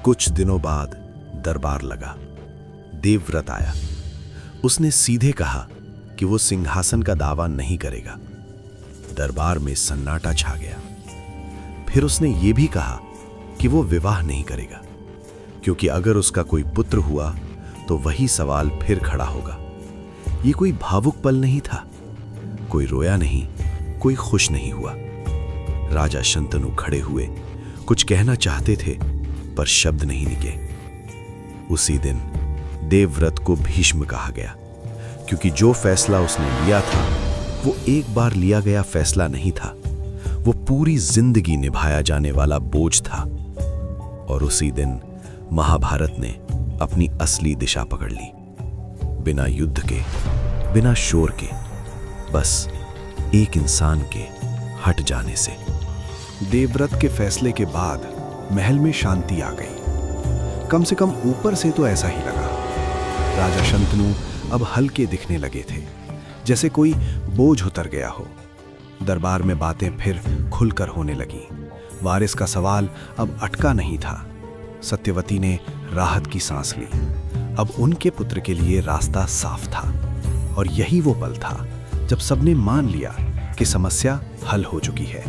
कुछ दिनों बाद दरबार लगा। देवव्रत आया। उसने सीधे कहा कि वो सिंहासन का दावा नहीं करेगा। दरबार में सन्नाटा छा गया। फिर उसने ये भी कहा कि वो विवाह नहीं करेगा, क्योंकि अगर उसका कोई पुत्र हुआ तो वही सवाल फिर खड़ा होगा। ये कोई भावुक पल नहीं था। कोई रोया नहीं, कोई खुश नहीं हुआ। राजा शंतनु खड़े हुए, कुछ कहना चाहते थे पर शब्द नहीं निकले। उसी दिन देवव्रत को भीष्म कहा गया, क्योंकि जो फैसला उसने लिया था वो एक बार लिया गया फैसला नहीं था, वो पूरी जिंदगी निभाया जाने वाला बोझ था। और उसी दिन महाभारत ने अपनी असली दिशा पकड़ ली, बिना युद्ध के, बिना शोर के, बस एक इंसान के हट जाने से। देवव्रत के फैसले के बाद महल में शांति आ गई। कम से कम ऊपर से तो ऐसा ही लगा। राजा शंतनु अब हल्के दिखने लगे थे, जैसे कोई बोझ उतर गया हो। दरबार में बातें फिर खुलकर होने लगी। वारिस का सवाल अब अटका नहीं था। सत्यवती ने राहत की सांस ली। अब उनके पुत्र के लिए रास्ता साफ था। और यही वो पल था जब सबने मान लिया कि समस्या हल हो चुकी है।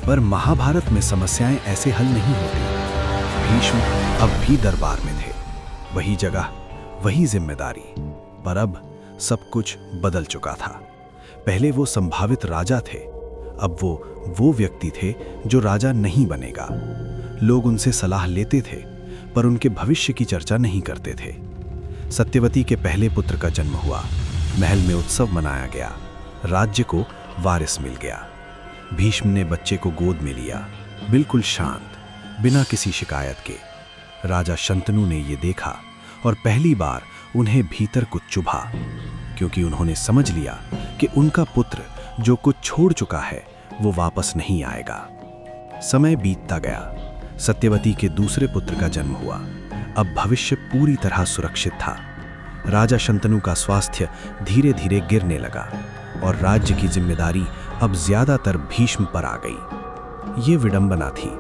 पर महाभारत में समस्याएं ऐसे हल नहीं होती। भीष्म अब भी दरबार में थे, वही जगह, वही जिम्मेदारी। पर अब सब कुछ बदल चुका था। पहले वो संभावित राजा थे, अब वो व्यक्ति थे जो राजा नहीं बनेगा। लोग उनसे सलाह लेते थे, पर उनके भविष्य की चर्चा नहीं करते थे। सत्यवती के पहले पुत्र का जन्म हुआ। महल में उत्सव मनाया गया। राज्य को वारिस मिल गया। भीष्म ने बच्चे को गोद में लिया, बिल्कुल शांत, बिना किसी शिकायत के। राजा शंतनु ने यह देखा और पहली बार उन्हें भीतर कुछ चुभा, क्योंकि उन्होंने समझ लिया कि उनका पुत्र जो कुछ छोड़ चुका है वो वापस नहीं आएगा। समय बीतता गया। सत्यवती के दूसरे पुत्र का जन्म हुआ। अब भविष्य पूरी तरह सुरक्षित था। राजा शंतनु का स्वास्थ्य धीरे धीरे गिरने लगा और राज्य की जिम्मेदारी अब ज्यादातर भीष्म पर आ गई। ये विडंबना थी।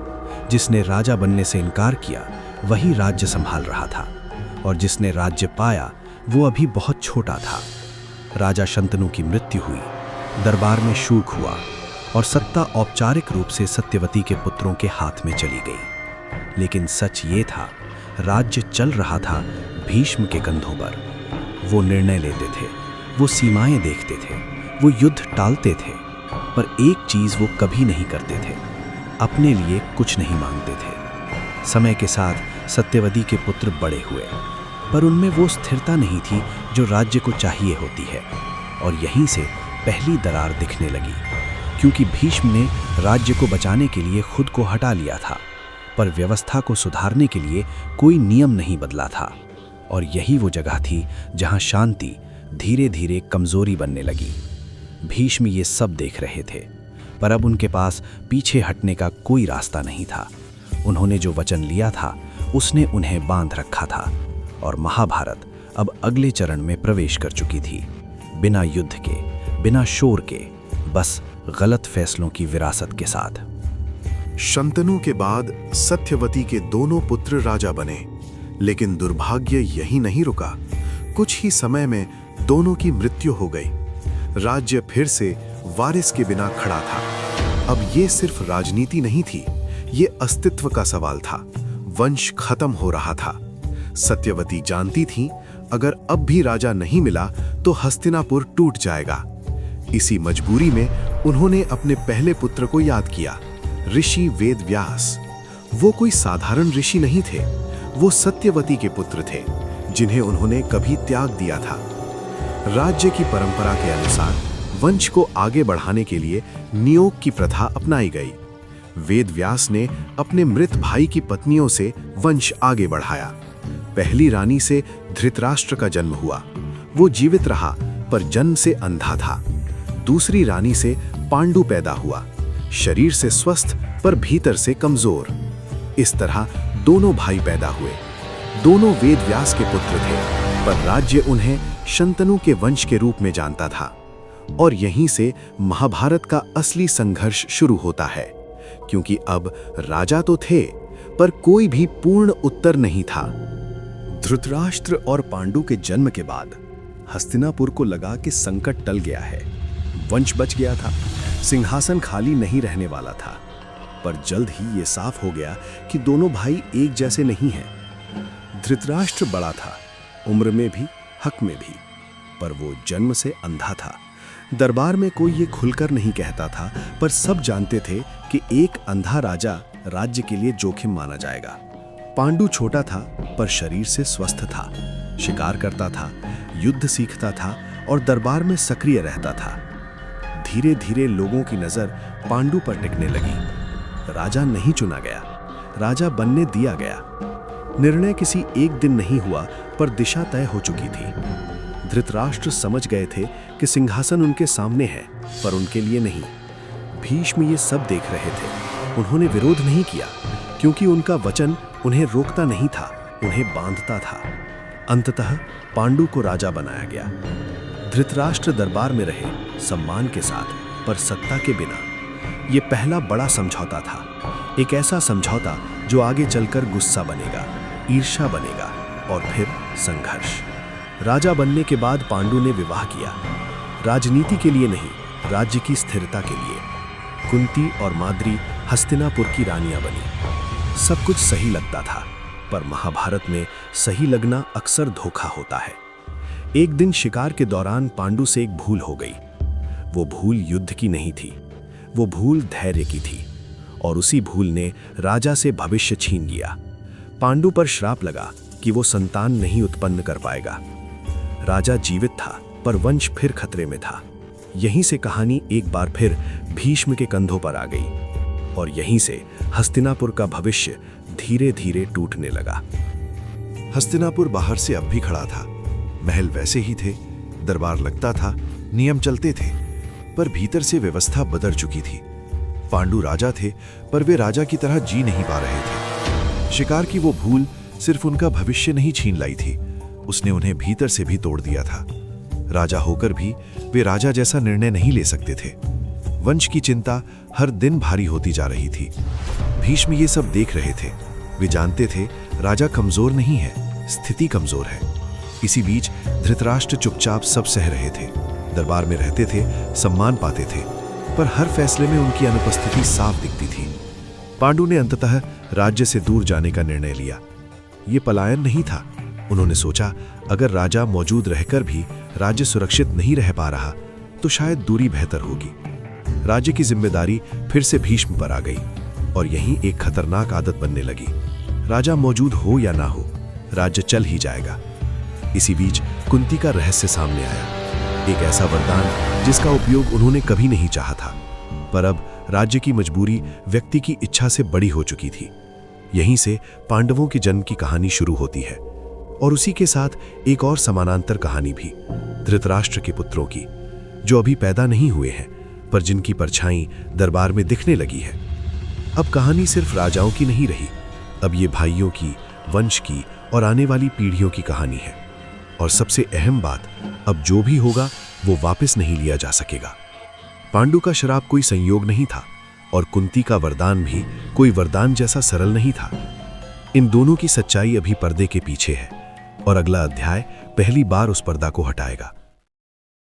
जिसने राजा बनने से इनकार किया वही राज्य संभाल रहा था, और जिसने राज्य पाया वो अभी बहुत छोटा था। राजा शंतनु की मृत्यु हुई, दरबार में शोक हुआ और सत्ता औपचारिक रूप से सत्यवती के पुत्रों के हाथ में चली गई। लेकिन सच ये था, राज्य चल रहा था भीष्म के कंधों पर। वो निर्णय लेते थे, वो सीमाएं देखते थे, वो युद्ध टालते थे, पर एक चीज वो कभी नहीं करते थे, अपने लिए कुछ नहीं मांगते थे। समय के साथ सत्यवती के पुत्र बड़े हुए, पर उनमें वो स्थिरता नहीं थी जो राज्य को चाहिए होती है। और यहीं से पहली दरार दिखने लगी, क्योंकि भीष्म ने राज्य को बचाने के लिए खुद को हटा लिया था, पर व्यवस्था को सुधारने के लिए कोई नियम नहीं बदला था। और यही वो जगह थी जहां शांति धीरे धीरे कमजोरी बनने लगी। भीष्म ये सब देख रहे थे, पर अब उनके पास पीछे हटने का कोई रास्ता नहीं था। उन्होंने जो वचन लिया था उसने उन्हें बांध रखा था, और महाभारत अब अगले चरण में प्रवेश कर चुकी थी। बिना युद्ध के, बिना शोर के, बस गलत फैसलों की विरासत के साथ। शंतनु के बाद सत्यवती के दोनों पुत्र राजा बने, लेकिन दुर्भाग्य यही नहीं रुका। कुछ ही समय में दोनों की मृत्यु हो गई। राज्य फिर से वारिस के बिना खड़ा था। अब ये सिर्फ राजनीति नहीं थी, ये अस्तित्व का सवाल था। वंश खत्म हो रहा था। सत्यवती जानती थी, अगर अब भी राजा नहीं मिला तो हस्तिनापुर टूट जाएगा। इसी मजबूरी में उन्होंने अपने पहले पुत्र को याद किया, ऋषि वेदव्यास। वो कोई साधारण ऋषि नहीं थे, वो सत्यवती के पुत्र थे, जिन्हें उन्होंने कभी त्याग दिया था। राज्य की परंपरा के अनुसार वंश को आगे बढ़ाने के लिए नियोग की प्रथा अपनाई गई। वेदव्यास ने अपने मृत भाई की पत्नियों से वंश आगे बढ़ाया। पहली रानी से धृतराष्ट्र का जन्म हुआ। वो जीवित रहा, पर जन्म से अंधा था। दूसरी रानी से पांडु पैदा हुआ, शरीर से स्वस्थ पर भीतर से कमजोर। इस तरह दोनों भाई पैदा हुए। दोनों वेदव्यास के पुत्र थे, पर राज्य उन्हें शंतनु के वंश के रूप में जानता था। और यहीं से महाभारत का असली संघर्ष शुरू होता है, क्योंकि अब राजा तो थे, पर कोई भी पूर्ण उत्तर नहीं था। धृतराष्ट्र और पांडु के जन्म के बाद हस्तिनापुर को लगा कि संकट टल गया है, वंश बच गया था, सिंहासन खाली नहीं रहने वाला था। पर जल्द ही ये साफ हो गया कि दोनों भाई एक जैसे नहीं हैं। धृतराष्ट्र बड़ा था, उम्र में भी, हक में भी, पर वो जन्म से अंधा था। दरबार में कोई ये खुलकर नहीं कहता था, पर सब जानते थे कि एक अंधा राजा राज्य के लिए जोखिम माना जाएगा। पांडु छोटा था, पर शरीर से स्वस्थ था, शिकार करता था, युद्ध सीखता था और दरबार में सक्रिय रहता था। धीरे धीरे लोगों की नजर पांडु पर टिकने लगी। राजा नहीं चुना गया, राजा बनने दिया गया। निर्णय किसी एक दिन नहीं हुआ, पर दिशा तय हो चुकी थी। धृतराष्ट्र समझ गए थे कि सिंहासन उनके सामने है, पर उनके लिए नहीं। भीष्म ये सब देख रहे थे। उन्होंने विरोध नहीं किया, क्योंकि उनका वचन उन्हें रोकता नहीं था, उन्हें बांधता था। अंततः पांडु को राजा बनाया गया। धृतराष्ट्र दरबार में रहे, सम्मान के साथ, पर सत्ता के बिना। ये पहला बड़ा समझौता था, एक ऐसा समझौता जो आगे चलकर गुस्सा बनेगा, ईर्ष्या बनेगा और फिर संघर्ष। राजा बनने के बाद पांडु ने विवाह किया, राजनीति के लिए नहीं, राज्य की स्थिरता के लिए। कुंती और माद्री हस्तिनापुर की रानियां बनी। सब कुछ सही लगता था, पर महाभारत में सही लगना अक्सर धोखा होता है। एक दिन शिकार के दौरान पांडु से एक भूल हो गई। वो भूल युद्ध की नहीं थी, वो भूल धैर्य की थी, और उसी भूल ने राजा से भविष्य छीन लिया। पांडु पर श्राप लगा कि वो संतान नहीं उत्पन्न कर पाएगा। राजा जीवित था, पर वंश फिर खतरे में था। यहीं से कहानी एक बार फिर भीष्म के कंधों पर आ गई, और यहीं से हस्तिनापुर का भविष्य धीरे धीरे टूटने लगा। हस्तिनापुर बाहर से अब भी खड़ा था। महल वैसे ही थे, दरबार लगता था, नियम चलते थे, पर भीतर से व्यवस्था बदल चुकी थी। पांडु राजा थे, पर वे राजा की तरह जी नहीं पा रहे थे। शिकार की वो भूल सिर्फ उनका भविष्य नहीं छीन लाई थी, उसने उन्हें भीतर से भी तोड़ दिया था। राजा होकर भी वे राजा जैसा निर्णय नहीं ले सकते थे। वंश की चिंता हर दिन भारी होती जा रही थी। भीष्म ये सब देख रहे थे। वे जानते थे राजा कमजोर नहीं है, स्थिति कमजोर है। इसी बीच धृतराष्ट्र चुपचाप सब सह रहे थे। दरबार में रहते थे, सम्मान पाते थे, पर हर फैसले में उनकी अनुपस्थिति साफ दिखती थी। पांडु ने अंततः राज्य से दूर जाने का निर्णय लिया। ये पलायन नहीं था। उन्होंने सोचा, अगर राजा मौजूद रहकर भी राज्य सुरक्षित नहीं रह पा रहा, तो शायद दूरी बेहतर होगी। राज्य की जिम्मेदारी फिर से भीष्म पर आ गई, और यहीं एक खतरनाक आदत बनने लगी। राजा मौजूद हो या ना हो, राज्य चल ही जाएगा। इसी बीच कुंती का रहस्य सामने आया, एक ऐसा वरदान जिसका उपयोग उन्होंने कभी नहीं चाहा था, पर अब राज्य की मजबूरी व्यक्ति की इच्छा से बड़ी हो चुकी थी। यहीं से पांडवों के जन्म की कहानी शुरू होती है, और उसी के साथ एक और समानांतर कहानी भी, धृतराष्ट्र के पुत्रों की, जो अभी पैदा नहीं हुए हैं, पर जिनकी परछाई दरबार में दिखने लगी है। अब कहानी सिर्फ राजाओं की नहीं रही, अब ये भाइयों की, वंश की और आने वाली पीढ़ियों की कहानी है। और सबसे अहम बात, अब जो भी होगा वो वापस नहीं लिया जा सकेगा। पांडु का श्राप कोई संयोग नहीं था, और कुंती का वरदान भी कोई वरदान जैसा सरल नहीं था। इन दोनों की सच्चाई अभी पर्दे के पीछे है, और अगला अध्याय पहली बार उस पर्दा को हटाएगा।